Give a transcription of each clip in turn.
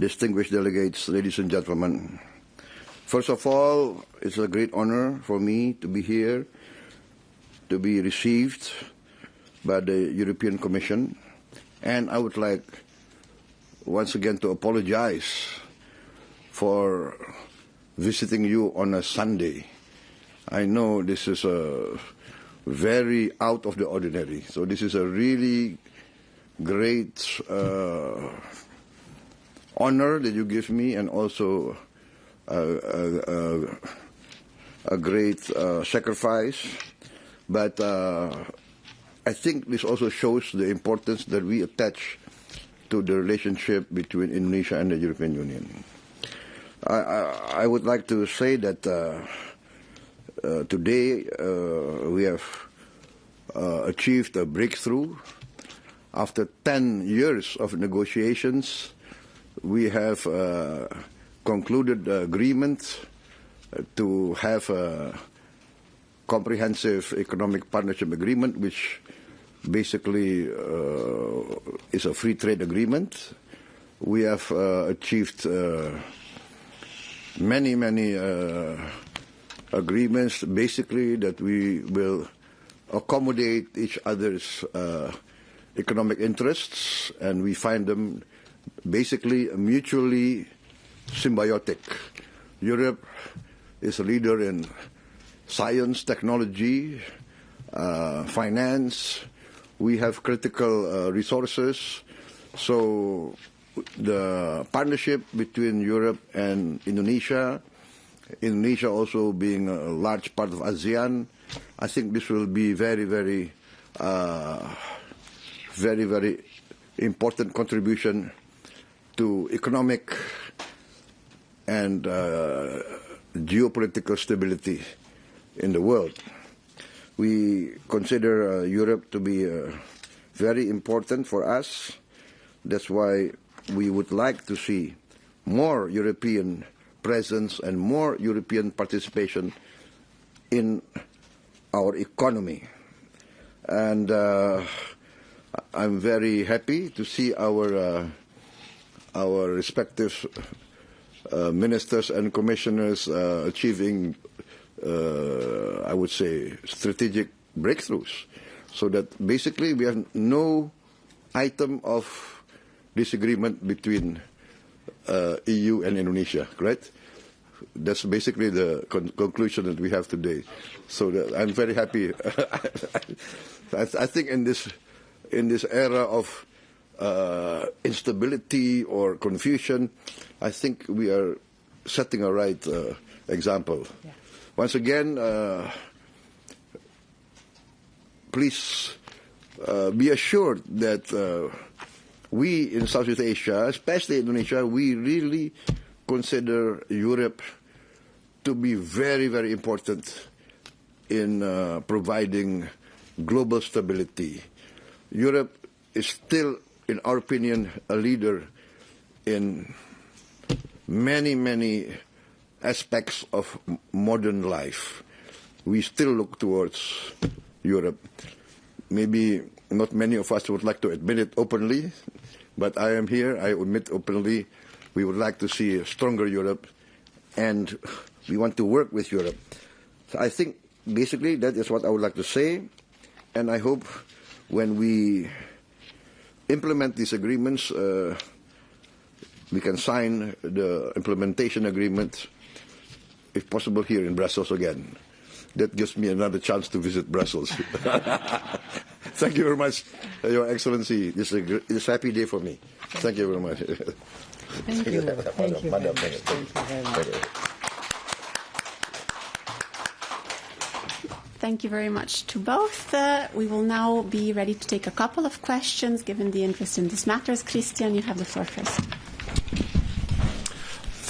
distinguished delegates, ladies and gentlemen. First of all, it's a great honor for me to be here, to be received by the European Commission, and I would like once again to apologize for visiting you on a Sunday. I know this is a very out of the ordinary, so this is a really great honor that you give me, and also a great sacrifice. But I think this also shows the importance that we attach to the relationship between Indonesia and the European Union. I would like to say that today we have achieved a breakthrough. After 10 years of negotiations, we have concluded the agreement to have a comprehensive economic partnership agreement, which basically is a free trade agreement. We have achieved many agreements, basically that we will accommodate each other's economic interests, and we find them basically mutually symbiotic. Europe is a leader in science, technology, finance. We have critical resources. So the partnership between Europe and Indonesia, Indonesia also being a large part of ASEAN, I think this will be very important contribution to economic and geopolitical stability in the world. We consider Europe to be very important for us. That's why we would like to see more European presence and more European participation in our economy. And I'm very happy to see our respective ministers and commissioners achieving, I would say, strategic breakthroughs, so that basically we have no item of disagreement between EU and Indonesia, right? That's basically the conclusion that we have today. So I'm very happy. I think in this era of instability or confusion, I think we are setting a right example. Yeah. Once again, please be assured that we in Southeast Asia, especially Indonesia, we really consider Europe to be very important in providing global stability. Europe is still, in our opinion, a leader in many aspects of modern life. We still look towards Europe. Maybe not many of us would like to admit it openly, but I am here, I admit openly, we would like to see a stronger Europe, and we want to work with Europe. So I think basically that is what I would like to say, and I hope when we implement these agreements, we can sign the implementation agreement, if possible, here in Brussels again. That gives me another chance to visit Brussels. Thank you very much, Your Excellency. This is a happy day for me. Thank you very much. Thank you. Thank you very much. Thank you very much. Thank you very much to both. We will now be ready to take a couple of questions, given the interest in these matters. Christian, you have the floor first.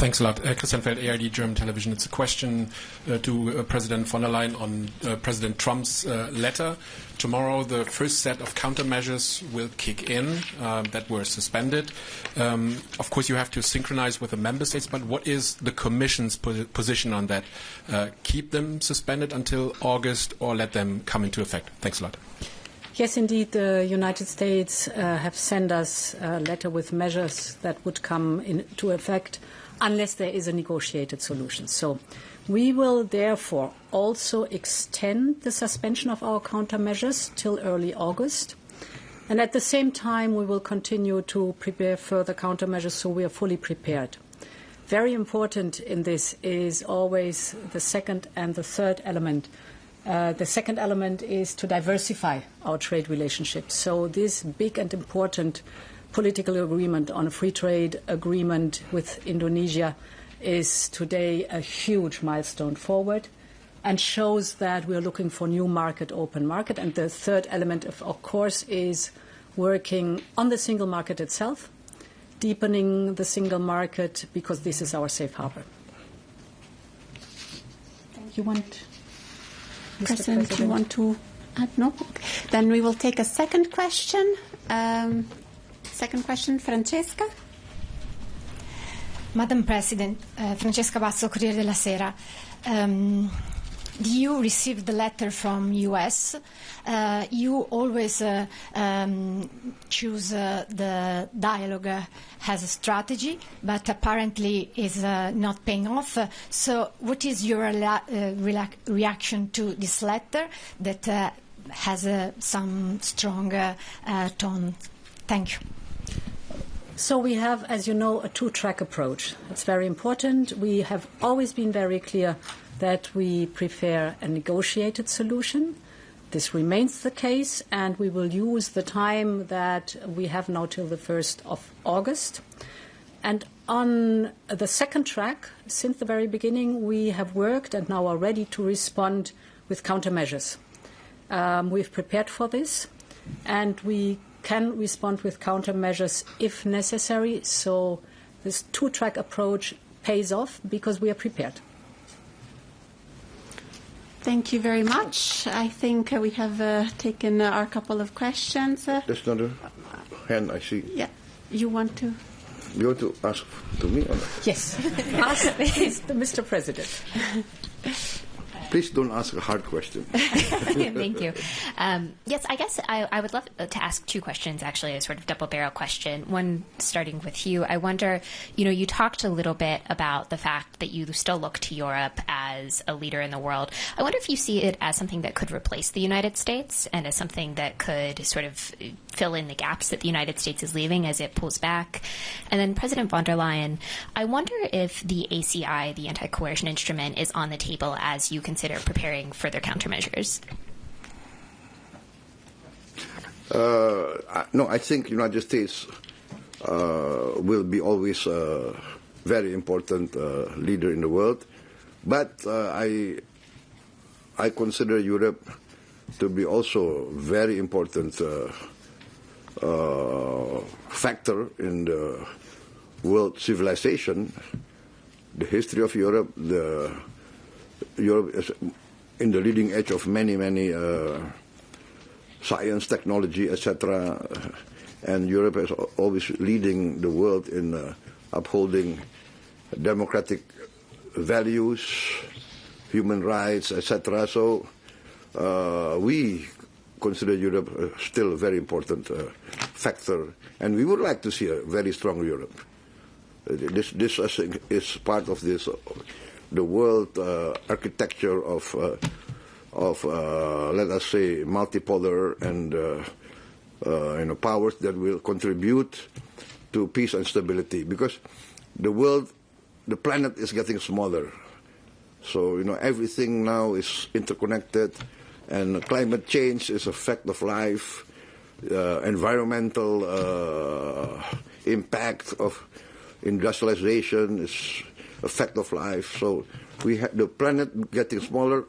Thanks a lot. Christian Feld, ARD German Television. It's a question to President von der Leyen on President Trump's letter. Tomorrow, the first set of countermeasures will kick in that were suspended. Of course, you have to synchronize with the member states, but what is the Commission's position on that? Keep them suspended until August or let them come into effect? Thanks a lot. Yes, indeed, the United States have sent us a letter with measures that would come into effect unless there is a negotiated solution. So we will therefore also extend the suspension of our countermeasures till early August. And at the same time, we will continue to prepare further countermeasures so we are fully prepared. Very important in this is always the second and the third element. The second element is to diversify our trade relationships. So this big and important political agreement on a free trade agreement with Indonesia is today a huge milestone forward and shows that we are looking for new market, open market. And the third element, of course, is working on the single market itself, deepening the single market, because this is our safe harbor. You want, President, you want to add? No? Okay. Then we will take a second question. Second question, Francesca. Madam President, Francesca Basso, Corriere della Sera. The EU received the letter from US. You always choose the dialogue as a strategy, but apparently is not paying off. So what is your reaction to this letter that has some strong tone? Thank you. So we have, as you know, a two-track approach. It's very important. We have always been very clear that we prefer a negotiated solution. This remains the case, and we will use the time that we have now till the 1st of August. And on the second track, since the very beginning, we have worked and now are ready to respond with countermeasures. We've prepared for this, and we can respond with countermeasures if necessary. So this two-track approach pays off because we are prepared. Thank you very much. I think we have taken our couple of questions. There's another hand, I see. Yeah. You want to? You want to ask to me or not? Yes. Ask Mr. President. Please don't ask a hard question. Thank you. Yes, I guess I would love to ask two questions, actually, a sort of double-barrel question. One starting with you. I wonder, you talked a little bit about the fact that you still look to Europe as a leader in the world. I wonder if you see it as something that could replace the United States and as something that could sort of fill in the gaps that the United States is leaving as it pulls back. And then President von der Leyen, I wonder if the ACI, the anti-coercion instrument, is on the table as you consider preparing further countermeasures. No, I think United States will be always a very important leader in the world. But I consider Europe to be also very important factor in the world civilization. The history of Europe, Europe is in the leading edge of many science, technology, etc. And Europe is always leading the world in upholding democratic values, human rights, etc. So we consider Europe still a very important factor, and we would like to see a very strong Europe. This I think, is part of this the world architecture of let us say multipolar and powers that will contribute to peace and stability, because the planet is getting smaller. So everything now is interconnected, and climate change is a fact of life. Environmental impact of industrialization is a fact of life. So the planet getting smaller.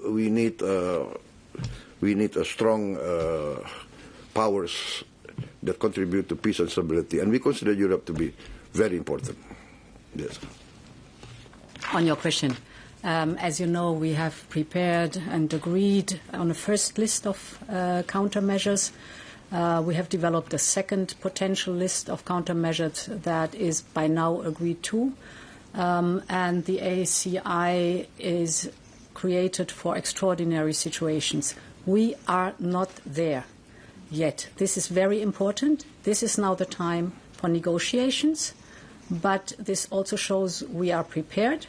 We need a strong powers that contribute to peace and stability, and we consider Europe to be very important. Yes. On your question, as you know, we have prepared and agreed on a first list of countermeasures. We have developed a second potential list of countermeasures that is by now agreed to, and the ACI is created for extraordinary situations. We are not there yet. This is very important. This is now the time for negotiations, but this also shows we are prepared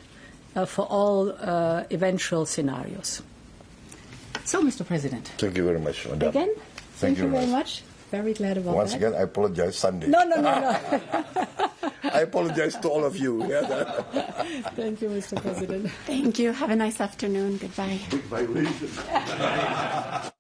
for all eventual scenarios. So, Mr. President. Thank you very much, Madam. Again, thank you very much. much. Very glad about Once that. again, I apologize Sunday. No. I apologize to all of you. Thank you, Mr. President. Thank you. Have a nice afternoon. Goodbye. Bye.